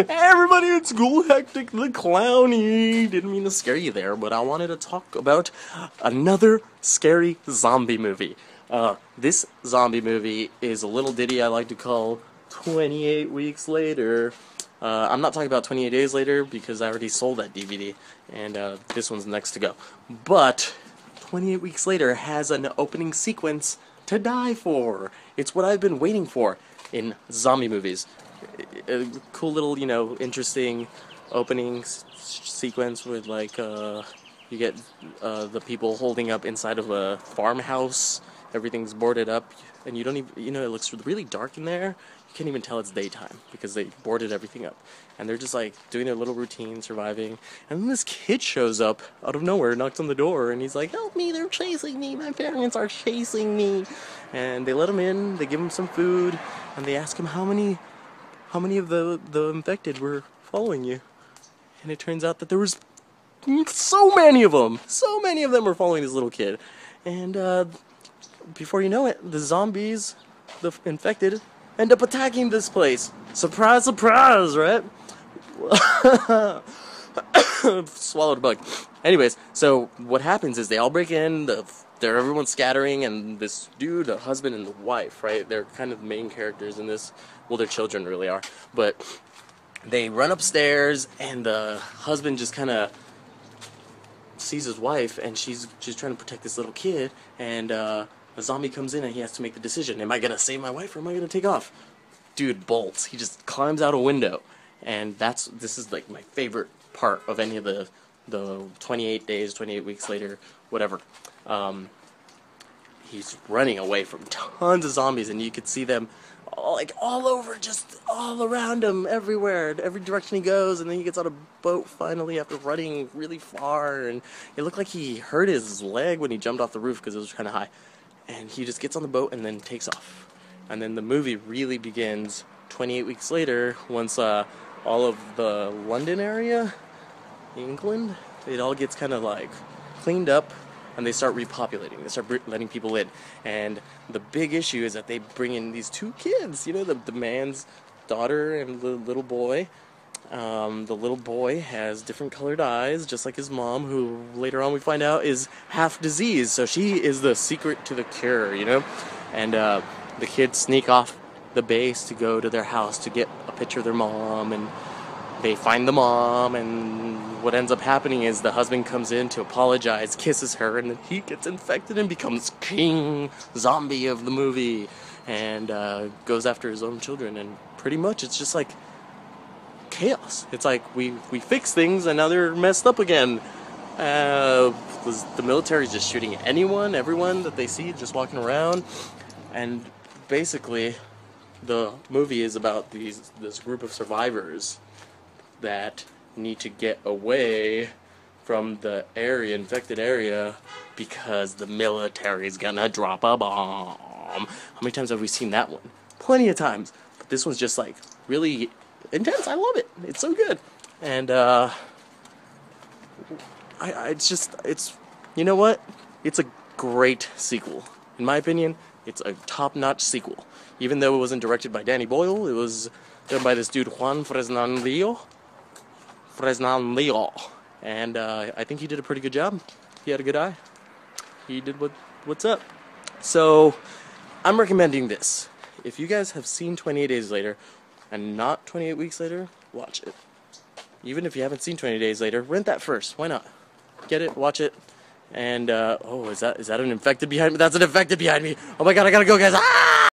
everybody, it's Ghoul Hectic the Clowny. Didn't mean to scare you there, but I wanted to talk about another scary zombie movie. This zombie movie is a little ditty I like to call 28 Weeks Later. I'm not talking about 28 Days Later because I already sold that DVD, and this one's next to go. But 28 Weeks Later has an opening sequence to die for. It's what I've been waiting for in zombie movies. A cool little, interesting opening sequence with, like, you get the people holding up inside of a farmhouse. Everything's boarded up, and you don't even, it looks really dark in there. You can't even tell it's daytime because they boarded everything up. And they're just, like, doing their little routine, surviving. And then this kid shows up out of nowhere, knocks on the door, and he's like, "Help me, they're chasing me, my parents are chasing me." And they let him in, they give him some food, and they ask him how many of the infected were following you. And it turns out that there was so many of them. So many of them were following this little kid. And before you know it, the zombies, the infected, end up attacking this place. Surprise, surprise, right? Swallowed a bug. Anyways, so what happens is they all break in, everyone's scattering, and this dude, a husband and the wife, right? They're kind of the main characters in this. Well, their children really are. But they run upstairs, and the husband just kind of sees his wife, and she's trying to protect this little kid, and a zombie comes in, and he has to make the decision. Am I going to save my wife, or am I going to take off? Dude bolts. He just climbs out a window. And this is like my favorite part of any of the 28 days, 28 weeks later, whatever. He's running away from tons of zombies, and you could see them all over, just all around him, everywhere, every direction he goes. And then he gets on a boat finally after running really far, and it looked like he hurt his leg when he jumped off the roof because it was kind of high. And he just gets on the boat and then takes off. And then the movie really begins 28 weeks later, once all of the London area, England, it all gets kind of like cleaned up, and they start repopulating. They start letting people in. And the big issue is that they bring in these two kids, the man's daughter and the little boy. The little boy has different colored eyes, just like his mom, who later on we find out is half diseased. So she is the secret to the cure, And the kids sneak off the base to go to their house to get a picture of their mom, and they find the mom, and what ends up happening is the husband comes in to apologize, kisses her, and then he gets infected and becomes king zombie of the movie, and goes after his own children. And pretty much it's just like chaos. It's like we fix things and now they're messed up again. The military is just shooting anyone, everyone that they see just walking around. And basically the movie is about this group of survivors that need to get away from the infected area, because the military's gonna drop a bomb. How many times have we seen that one? Plenty of times. But this one's just like really intense. I love it. It's so good. And it's you know what? It's a great sequel. In my opinion, it's a top-notch sequel. Even though it wasn't directed by Danny Boyle, it was done by this dude Juan Fresnanillo. And I think he did a pretty good job. He had a good eye. He did what's up. So I'm recommending this. If you guys have seen 28 Days Later and not 28 Weeks Later, watch it. Even if you haven't seen 20 Days Later, rent that first. Why not? Get it, watch it. And oh, is that an infected behind me? That's an infected behind me. Oh my god, I gotta go, guys. Ah!